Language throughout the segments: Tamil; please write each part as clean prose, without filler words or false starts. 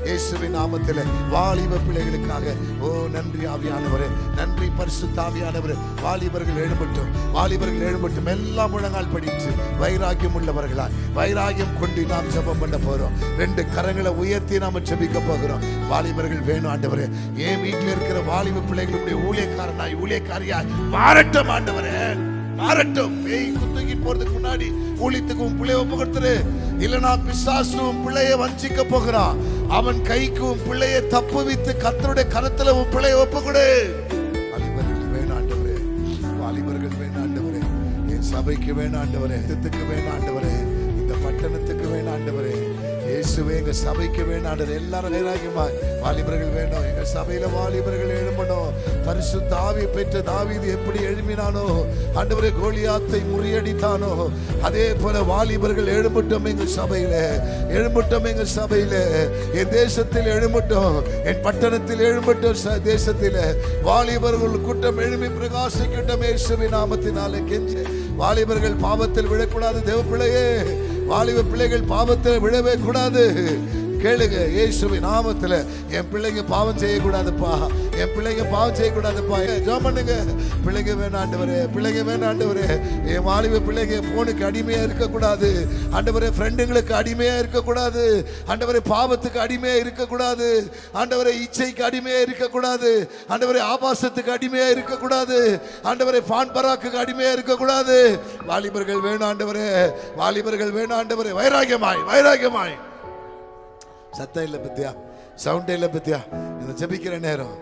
இயேசுவின் நாமத்திலே வாலிப பிள்ளைகளுக்காக ஓ நன்றி ஆவியானவரே, நன்றி பரிசுத்த ஆவியானவரே. வாலிபர்கள் எழும்பட்டும், வாலிபர்கள் எழும்பட்டும். எல்லாம் முழங்கால் படித்து வைராக்கியம் உள்ளவர்களாய் வைராக்கியம் கொண்டு நாம் ஜெபம் பண்ண போறோம். 2 கரங்களை உயர்த்தி நாம ஜெபிக்க போகிறோம். வாலிபர்கள் வேணும் ஆண்டவரே. என் வீட்டில் இருக்கிற வாலிப பிள்ளைகளுடைய ஊழியக்காரனாய் ஊழியக்காரியாய் மாறட்டும் ஆண்டவரே, மாறட்டும். பேய் குத்துக்கி போறதுக்கு முன்னாடி ஊழியத்துக்கும் பிள்ளைய ஒப்பு கொடுத்துரு. இல்லனா பிசாசும் பிள்ளைய வஞ்சிக்க போகிறான். அவன் கைக்கும் பிள்ளைய தப்புவித்து கர்த்தருடைய கரத்துல உன் பிள்ளைய ஒப்பு கொடு. வாலிபர்கள் வேணும் ஆண்டவரே, வாலிபர்கள் வேணும் ஆண்டவரே. என் சபைக்கு வேணும் ஆண்டவரே, இடத்துக்கு வேணும் ஆண்டவரே, இந்த பட்டணத்துக்கு வேணும் ஆண்டவரே. இயேசுவே எங்க சபைக்கு வேணும் ஆண்டவரே. எல்லாரும் வைராக்கியமாய் வாலிபர்கள் வேணும். எங்க சபையில வாலிபர்கள் எழும்பணும். பரிசுத்த ஆவியை பெற்ற தாவீது எப்படி எழும்பினானோ ஆண்டவரே, கோலியாத்தை முறியடித்தானோ அதே போல வாலிபர்கள் எழும்பட்டும் எங்கள் சபையில, எழும்பட்டும் எங்கள் சபையில. என் தேசத்தில் எழும்பட்டும், என் பட்டணத்தில் எழும்பட்டும். தேசத்தில் வாலிபர்கள் கூட்டம் எழும்பி பிரகாசிக்கட்டும் இயேசுவின் நாமத்தினாலே கெஞ்ச. வாலிபர்கள் பாவத்தில் விழக்கூடாது தேவ பிள்ளையே, வாலிப பிள்ளைகள் பாவத்தில் விழவே கூடாது. கேளுங்க, இயேசுவின் நாமத்துல என் பிள்ளைங்க பாவம் செய்யக்கூடாதுப்பா, என் பிள்ளைங்க பாவம் செய்யக்கூடாதுப்பா. ஜெபம் பண்ணுங்க. பிள்ளைங்க வேணும் ஆண்டவரே, பிள்ளைங்க வேணும் ஆண்டவரே. என் வாலிப பிள்ளைங்க போனுக்கு அடிமையா இருக்கக்கூடாது ஆண்டவரே, ஃப்ரெண்டுங்களுக்கு அடிமையா இருக்கக்கூடாது ஆண்டவரே, பாவத்துக்கு அடிமையா இருக்கக்கூடாது ஆண்டவரே, இச்சைக்கு அடிமையா இருக்கக்கூடாது ஆண்டவரே, ஆபாசத்துக்கு அடிமையா இருக்கக்கூடாது ஆண்டவரே, பான் பராக்குக்கு அடிமையா இருக்கக்கூடாது. வாலிபர்கள் வேணும் ஆண்டவரே, வாலிபர்கள் வேணும் ஆண்டவரே. வைராக்கியமாய் வைராக்கியமாய். சத்தம் இல்லை பத்தியா, சவுண்ட் இல்லை பத்தியா. இந்த ஜெபிக்கிற நேரம்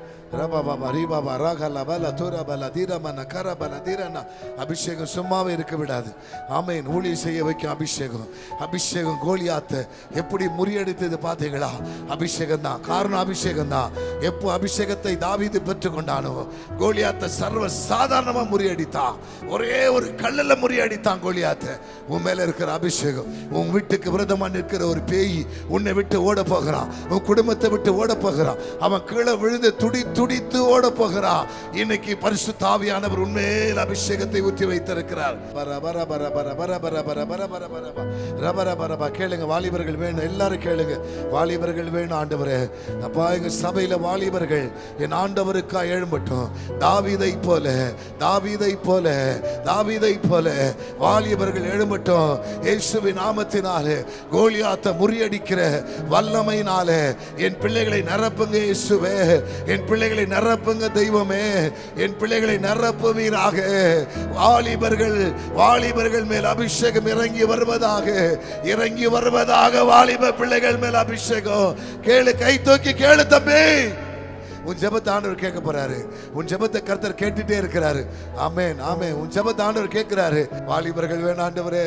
அபிஷேகம் சும்மாவே இருக்க விடாது. ஆமென். ஊழியம் செய்ய வைக்கும் அபிஷேகம். அபிஷேகம் கோலியாத்தை எப்படி முறியடித்தது பார்த்தீங்களா? அபிஷேகம் தான் காரணம், அபிஷேகம் தான். எப்போ அபிஷேகத்தை தாவீது பெற்றுக் கொண்டானோ கோலியாத்தை சர்வ சாதாரணமா முறியடித்தான். ஒரே ஒரு கல்லில் முறியடித்தான் கோலியாத்தை. உன் மேல இருக்கிற அபிஷேகம், உன் வீட்டுக்கு விரதமா நிற்கிற ஒரு பேய் உன்னை விட்டு ஓட போகிறான், உன் குடும்பத்தை விட்டு ஓட போகிறான். அவன் கீழே விழுந்து துடித்து ஓட போகிறான். இன்னைக்கு பரிசுத்த ஆவியானவர் உண்மையில் அபிஷேகத்தை ஊற்றி வைத்திருக்கிறார். கேளுங்க, வாலிபர்கள் வேணும். எல்லாரும் கேளுங்க, வாலிபர்கள் வேணும் ஆண்டவரே. அப்பா, எங்க சபையில வாலிபர்கள் என் ஆண்டவருக்கா எழும்பட்டும். தாவீதை போல, தாவீதை போல, தாவீதை போல வாலிபர்கள் எழும்பட்டும். இயேசுவின் நாமத்தினாலே கோலியாத்தை முறியடிக்கிற வல்லமையினாலே என் பிள்ளைகளை நிரப்புங்க இயேசுவே. என் பிள்ளைகளை நிரப்புங்க தெய்வமே, என் பிள்ளைகளை நிரப்புவீராக. வாலிபர்கள், வாலிபர்கள் மேல் அபிஷேகம் இறங்கி வருவதாக, இறங்கி வருவதாக. வாலிப பிள்ளைகள் மேல் அபிஷேகம். கேளு, கை தூக்கி கேளு தம்பி. உன் ஜெபத்தை ஆண்டவர் கேட்க போறாரு. உன் ஜெபத்தை கர்த்தர் கேட்டுட்டே இருக்கிறாரு. ஆமென், ஆமென். உன் ஜெபத்தை ஆண்டவர் கேட்கிறாரு. வாலிபர்கள் வேணும் ஆண்டவரே,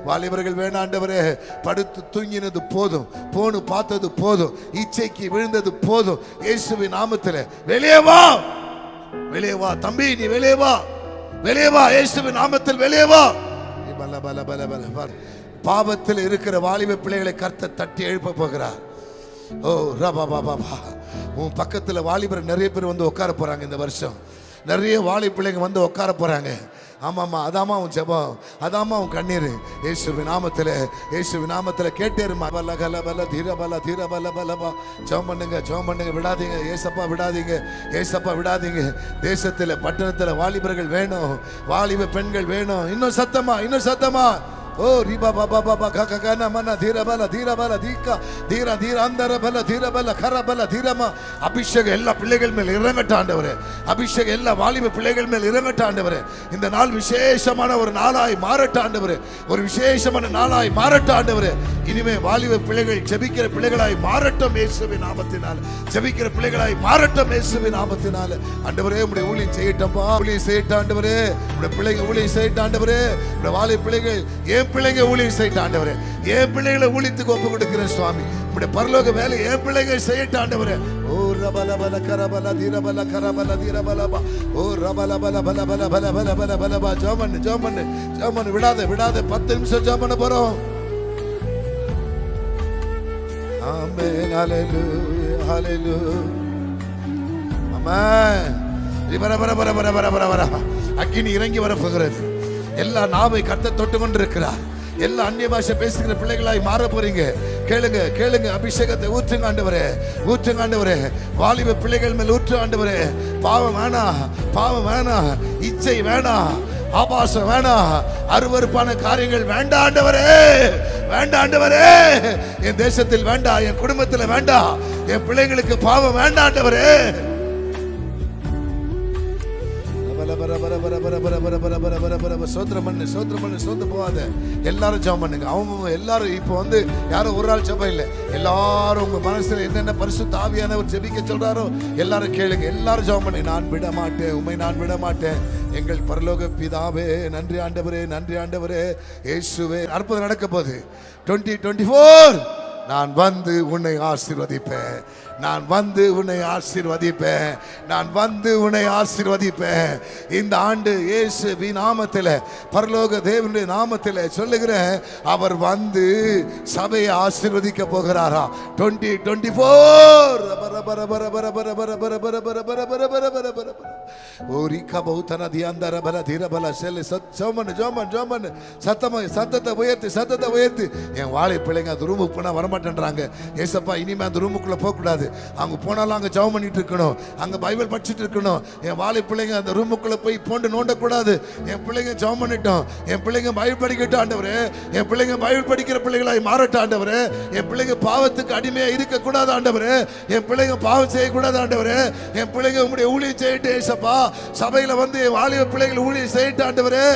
வாலிபர்கள் வேணும் ஆண்டவரே. படுத்து தூங்கினது போதும், போனு பார்த்தது போதும், இச்சைக்கு விழுந்தது போதும். இயேசுவின் நாமத்தில் வெளியே வா, வெளியே வா தம்பி, நீ வெளியே வா, வெளியே வா. இயேசுவின் நாமத்தில் வெளியே வா. பல பல பல பல பாவத்தில் இருக்கிற வாலிப பிள்ளைகளை கர்த்தர் தட்டி எழுப்ப போகிறார். ஓ ரபா பாபா. உன் பக்கத்தில் வாலிபர் நிறைய பேர் வந்து உட்கார போறாங்க. இந்த வருஷம் நிறைய வாலிப பிள்ளைங்க வந்து உட்கார போறாங்க. ஆமாம்மா, அதாம்மா உன் ஜெபம், அதாம்மா உன் கண்ணீர். இயேசுவின் நாமத்தில், இயேசுவின் நாமத்தில் கேட்டேருமா. பல கல பல தீர பல தீர பல பலபா. ஜெபம் பண்ணுங்க, ஜெபம் பண்ணுங்க. விடாதீங்க ஏசப்பா, விடாதீங்க ஏசப்பா, விடாதீங்க. தேசத்தில் பட்டணத்தில் வாலிபர்கள் வேணும், வாலிப பெண்கள் வேணும். இன்னும் சத்தமா, இன்னும் சத்தமா. ஓ ரிபா பாபா பாபா ககன மன தீரபல தீரபல தீகா தீர தீர அந்தரபல தீரபல கரபல தீரமா. அபிஷேகம் எல்லா பிள்ளைகள் மேல் இறங்கட்ட ஆண்டவரே. அபிஷேகம் எல்லா வாலிப பிள்ளைகள் மேல் இறங்கட்ட ஆண்டவரே. இந்த நாள் விசேஷமான ஒரு நாளாய் மாறட்ட ஆண்டவரே, ஒரு விசேஷமான நாளாய் மாறட்ட ஆண்டவரே. இனிமே வாலிப பிள்ளைகள் ஜெபிக்கிற பிள்ளைகளாய் மாறட்டும் இயேசுவின் நாமத்தினால். ஜெபிக்கிற பிள்ளைகளாய் மாறட்டும் இயேசுவின் நாமத்தினால். ஆண்டவரே, உம்முடைய ஊழியம் செய்யட்டம்பா, ஊழியம் செய்யட்ட ஆண்டவரே. உம்முடைய பிள்ளைங்க ஊழியம் செய்யட்ட ஆண்டவரே. உம்முடைய வாலிப பிள்ளைகள் ஏன் பிள்ளைங்க ஊழியம் செய்யட்ட ஆண்டவரே. என் பிள்ளைகளை ஊழியத்துக்கு ஒப்பு கொடுக்கிறேன் சுவாமி. உம்முடைய பரலோக வேலை என் பிள்ளைகள் செய்யட்ட ஆண்டவரே. ஓ ரபல பல கரபல தீரபல கரபல தீரபலபா. ஓ ரபல பல பல பல பல பல பல பலபா. ஜெபம் ஜெபம் ஜெபம். விடாதே விடாதே. 10 நிமிஷம் ஜெபம் பண்ண போறோம். ஆமென். ஹalleluya ஹalleluya. ஆமென். பர பர பர பர பர பர. அக்கினி இறங்கி வர போகிறது. எல்லா நாவை கர்த்தர் தொட்டு கொண்டிருக்கிறார். எல்லா அந்நிய பாஷை பேசுகிற பிள்ளைகளாய் மாற போறீங்க. கேளுங்க கேளுங்க, அபிஷேகத்தை ஊற்றுங்க ஆண்டவரே, ஊற்றுங்க ஆண்டவரே. வாலிப பிள்ளைகள் மேல் ஊற்று ஆண்டவரே. பாவம் வேணாம், பாவம் வேணாம், இச்சை வேணாம், ஆபாசம் வேணாம், அருவருப்பான காரியங்கள் வேண்டாம் ஆண்டவரே, வேண்டாம் ஆண்டவரே. என் தேசத்தில் வேண்டாம், என் குடும்பத்தில் வேண்டாம், என் பிள்ளைங்களுக்கு பாவம் வேண்டாம் ஆண்டவரே. சோத்திரம் பண்ணு, சோத்திரம் பண்ணு, சோத்து போகாத. எல்லாரும் ஜெபம் பண்ணுங்க. அவங்க எல்லாரும் இப்போ வந்து யாரும் ஒரு ஆள் ஜெபம் இல்லை, எல்லாரும் உங்க மனசுல என்னென்ன பரிசுத்த ஆவியானவர் ஜெபிக்க சொல்றாரோ எல்லாரும் கேளுங்க. எல்லாரும் ஜெபம் பண்ணுங்க. நான் விட மாட்டேன், உம்மை நான் விட மாட்டேன். எங்கள் பரலோக பிதாவே, நன்றி ஆண்டவரே, நன்றி ஆண்டவரே, இயேசுவே. அற்புதம் நடக்க போகுது. 2024 நான் வந்து உன்னை ஆசீர்வதிப்பேன், நான் வந்து உன்னை ஆசீர்வதிப்பேன், நான் வந்து உன்னை ஆசீர்வதிப்பேன். இந்த ஆண்டு இயேசுவின் நாமத்தில், பரலோக தேவனுடைய நாமத்தில் சொல்லுகிறேன், அவர் வந்து சபையை ஆசீர்வதிக்க போகிறாரா. 2024 சத்தத்தை உயர்த்து, சத்தத்தை உயர்த்து. என் வாழை பிள்ளைங்க அந்த ரூமுக்கு போனா வரமாட்டேன்றாங்க. ஏசப்பா, இனிமே அந்த ரூமுக்குள்ள போக கூடாது, அங்க போனாலும் அங்க ஜெபம் பண்ணிட்டு இருக்கணும், அங்க பைபிள் படிச்சுட்டு இருக்கணும். என் வாழை பிள்ளைங்க அந்த ரூமுக்குள்ள போய் போண்டு நோண்ட கூடாது. என் பிள்ளைங்க ஜெபம் பண்ணிட்டோம், என் பிள்ளைங்க பைபிள் படிக்கட்டும் ஆண்டவரே, என் பிள்ளைங்க பைபிள் படிக்கிற பிள்ளைகளாய் மாறட்டும் ஆண்டவரே. என் பிள்ளைங்க பாவத்துக்கு அடிமையா இருக்க கூடாது ஆண்டவரே, என் பிள்ளைங்க பாவம் செய்யக்கூடாது ஆண்டவரே. என் பிள்ளைங்க உங்களுடைய ஊழியம் செய்யிட்டு ஏசப்பா, சபையில வந்து என் வாலிப பிள்ளைகள் ஊழியம் செய்யிட்டு ஆண்டவரே.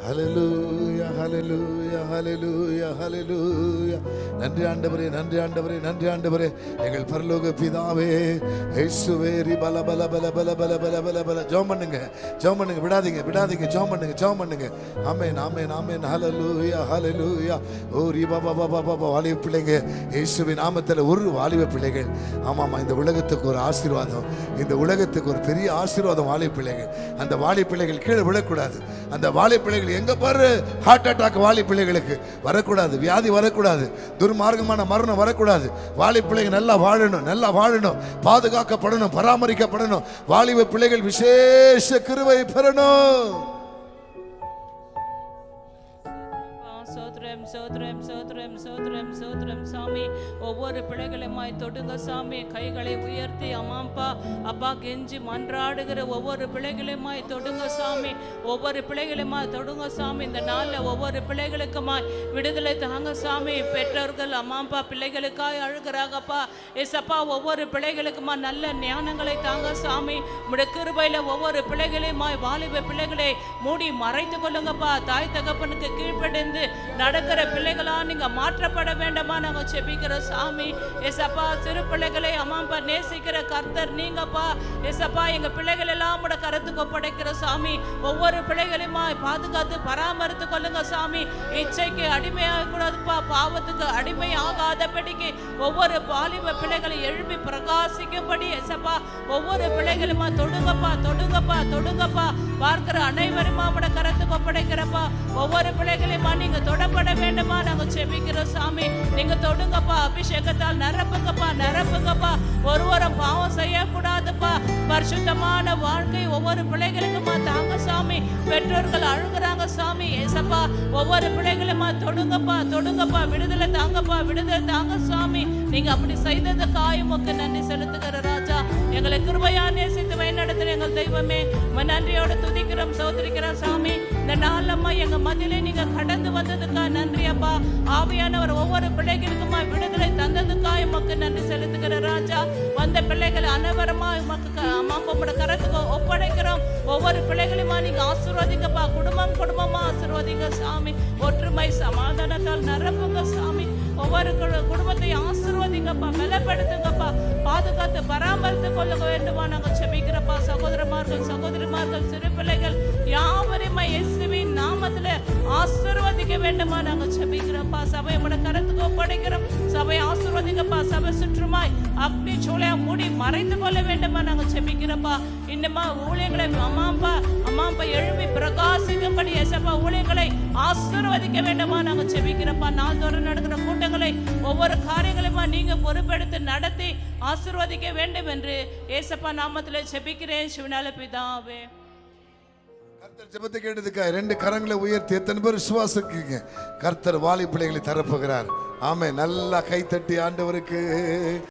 ஹல்லேலூயா, ஹல்லேலூயா, ஹல்லேலூயா, ஹல்லேலூயா. நன்றி ஆண்டவரே, நன்றி ஆண்டவரே, நன்றி ஆண்டவரே. எங்கள் பரலோக பிதாவே இயேசுவே, பல பல பல பல பல பல பல பல. ஜெபம் பண்ணுங்க, ஜெபம் பண்ணுங்க, விடாதீங்க, விடாதீங்க, ஜெபம் பண்ணுங்க, ஜெபம் பண்ணுங்க. ஆமென், ஆமென், ஆமென். ஹல்லேலூயா, ஹல்லேலூயா. ஓ ரிபா பாபா பாபா. வாலிப பிள்ளைங்க இயேசுவின் நாமத்தில் ஒரு வாலிப பிள்ளைகள். ஆமாமா, இந்த உலகத்துக்கு ஒரு ஆசீர்வாதம், இந்த உலகத்துக்கு ஒரு பெரிய ஆசீர்வாதம் வாலிப பிள்ளைகள். அந்த வாலிப பிள்ளைகள் கீழே விடக்கூடாது. அந்த வாலிப பிள்ளைகள் எங்க பாரு, ஹார்ட் அட்டாக் வாலிப பிள்ளைகளுக்கு வரக்கூடாது, வியாதி வரக்கூடாது, துர்மார்க்கமான மரணம் வரக்கூடாது. வாலிப பிள்ளைகள் நல்லா வாழணும், நல்லா வாழணும், பாதுகாக்கப்படணும், பராமரிக்கப்படணும். வாலிப பிள்ளைகள் விசேஷ கிருபை பெறணும். சோத்ரம் சோத்ரம் சோத்ரம் சோத்ரம் சாமி. ஒவ்வொரு பிள்ளைகளுமாய் தொடுங்க சாமி. கைகளை உயர்த்தி அம்மாப்பா அப்பா கெஞ்சி மன்றாடுகிற ஒவ்வொரு பிள்ளைகளுமாய் தொடுங்க சாமி. ஒவ்வொரு பிள்ளைகளுமாய் தொடுங்க சாமி. இந்த நாளில் ஒவ்வொரு பிள்ளைகளுக்குமாய் விடுதலை தாங்க சாமி. பெற்றோர்கள் அம்மாப்பா பிள்ளைகளுக்காய் அழுகிறாங்கப்பா. ஏசப்பா, ஒவ்வொரு பிள்ளைகளுக்குமா நல்ல ஞானங்களை தாங்க சாமி. உடைய கிருபையில ஒவ்வொரு பிள்ளைகளையுமாய் வாலிப பிள்ளைகளை மூடி மறைத்து கொள்ளுங்கப்பா. தாய் தகப்பனுக்கு கீழ்ப்படிந்து நடக்கிற பிள்ளைகளா நீங்க மாற்றப்பட வேண்டாமா நாங்க செபிக்கிற சாமி. ஏசப்பா, சிறு பிள்ளைகளை அம்மாப்பா நேசிக்கிற கர்த்தர் நீங்கப்பா. ஏசப்பா, எங்க பிள்ளைகள் எல்லாம் உடைய கருத்துக்கு ஒப்படைக்கிற சாமி. ஒவ்வொரு பிள்ளைகளையுமா பாதுகாத்து பராமரித்து கொள்ளுங்க சாமி. இச்சைக்கு அடிமையாக கூடாதுப்பா, பாவத்துக்கு அடிமை ஆகாதபடிக்கு ஒவ்வொரு வாலிப பிள்ளைகளை எழுப்பி பிரகாசிக்கும்படி ஏசப்பா ஒவ்வொரு பிள்ளைகளுமா தொடுங்கப்பா, தொடுங்கப்பா, தொடுங்கப்பா. பார்க்கிற அனைவருமா உடைய கருத்துக்கு ஒப்படைக்கிறப்பா. ஒவ்வொரு பிள்ளைகளையுமா நீங்க தொடப்பட வேண்டுமா நாங்க செபிக்கிற சாமி. நீங்க தொடுங்கப்பா, அபிஷேகத்தால் நிரப்புங்கப்பா, நிரப்புங்கப்பா. ஒருவரும் பாவம் செய்யக்கூடாதுப்பா. பரிசுத்தமான வாழ்க்கை ஒவ்வொரு பிள்ளைகளுக்குமா தாங்க சாமி. பெற்றோர்கள் அழுகிறாங்க சாமி. ஏசப்பா, ஒவ்வொரு பிள்ளைகளுமா தொடுங்கப்பா, தொடுங்கப்பா. விடுதலை தாங்கப்பா, விடுதலை தாங்க சாமி. நீங்க அப்படி செய்ததுக்காக உமக்கு நன்றி செலுத்துகிற ராஜா. எங்களை கிருபையா நேசித்து வழிநடத்துற எங்கள் தெய்வமே நன்றியோட துதிக்கிறோம், சோதரிக்கிறோம் சாமி. இந்த நாளம்மா எங்க மத்தியிலே நீங்க கடந்து வந்ததுக்காக நன்றி அப்பா. ஆவியானவர் ஒவ்வொரு பிள்ளைகளுக்குமா விடுதலை தந்ததுக்காக உமக்கு நன்றி செலுத்துகிற ராஜா. வந்த பிள்ளைகள் அனைவருமா உமக்கு அம்மாவோட கரத்துக்கு ஒப்படைக்கிறோம். ஒவ்வொரு பிள்ளைகளுமா நீங்க ஆசீர்வதிங்கப்பா. குடும்பம் குடும்பமா ஆசீர்வதிங்க சாமி. ஒற்றுமை சமாதானத்தால் நிரப்புங்க சாமி. ஒவ்வொரு குடும்பத்தை ஆசீர்வதிங்கப்பா, பலப்படுத்துங்கப்பா, பாதுகாத்து பராமரித்து கொள்ள வேண்டுமா நாங்க செபிக்கிறப்பா. சகோதரமார்கள் சகோதரிமார்கள் சிறு பிள்ளைகள் யாவரையுமா இயேசுவின் நாமத்துல ஆசீர்வதிக்க வேண்டுமா நாங்க செபிக்கிறப்பா. சபை உடைய கரத்துக்கு ஒப்படைக்கிறோம். சபை ஆசீர்வதிங்கப்பா. சபை சுற்றுமாய் அக்னி சூளையா மூடி மறைத்து கொள்ள வேண்டுமா நாங்க செபிக்கிறப்பா. இன்னமா ஊழியர்களை அம்மாப்பா எழுப்பி பிரகாசிக்கும்படி ஏசப்பா ஊழியர்களை ஆசீர்வதிக்க வேண்டுமா நாங்க செபிக்கிறப்பா. நாள்தோறும் நடக்கிற கூட்டங்களை ஒவ்வொரு காரியங்களையுமா நீங்க பொறுப்பெடுத்து நடத்தி ஆசீர்வதிக்க வேண்டும் என்று ஏசப்பா நாமத்தில் செபிக்கிறேன் சிவனால பிதாவே. கர்த்தர் ஜெபத்தை கேட்டதுக்கா 2 கரங்களை உயர்த்தி எத்தனை பேர் விசுவாசிக்கிறீங்க? கர்த்தர் வாலி பிள்ளைகளை தரப்போகிறார். ஆமென். நல்லா கைத்தட்டி ஆண்டவருக்கு